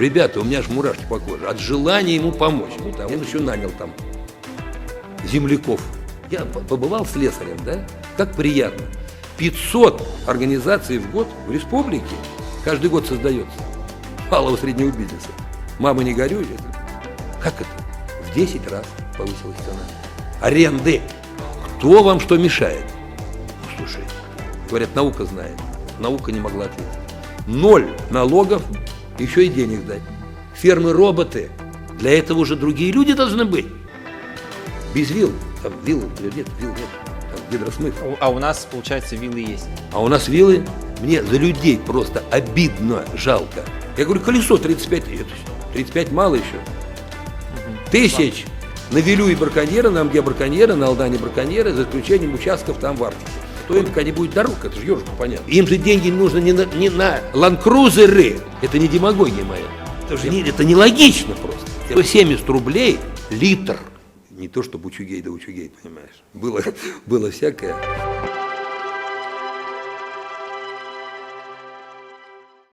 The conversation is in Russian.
ребята, у меня аж мурашки по коже, от желания ему помочь. Ну, там, он еще нанял там земляков. Я побывал слесарем, да? Как приятно. 500 организаций в год в республике каждый год создается. Малого среднего бизнеса. Мама, не горюй. Как это? В 10 раз повысилась цена. Аренды. Кто вам что мешает? Ну, слушай, говорят, наука знает. Наука не могла ответить. 0 налогов, еще и денег дать. Фермы-роботы. Для этого уже другие люди должны быть. Без вилл. Там вилл нет, там гидросмыв. А у нас, получается, виллы есть. А у нас виллы, мне за людей просто обидно, жалко. Я говорю, колесо 35, 35 мало еще. Тысяч на Вилю и браконьеры, на Амге браконьеры, на Алдане браконьеры, за исключением участков там в Арктике. То им пока не будет дорог, это же ежику понятно. Им же деньги нужно не на ландкрузеры. Это не демагогия моя. Это нелогично просто. 170 рублей литр. Не то, что Бучугей да Учугей, понимаешь. Было всякое.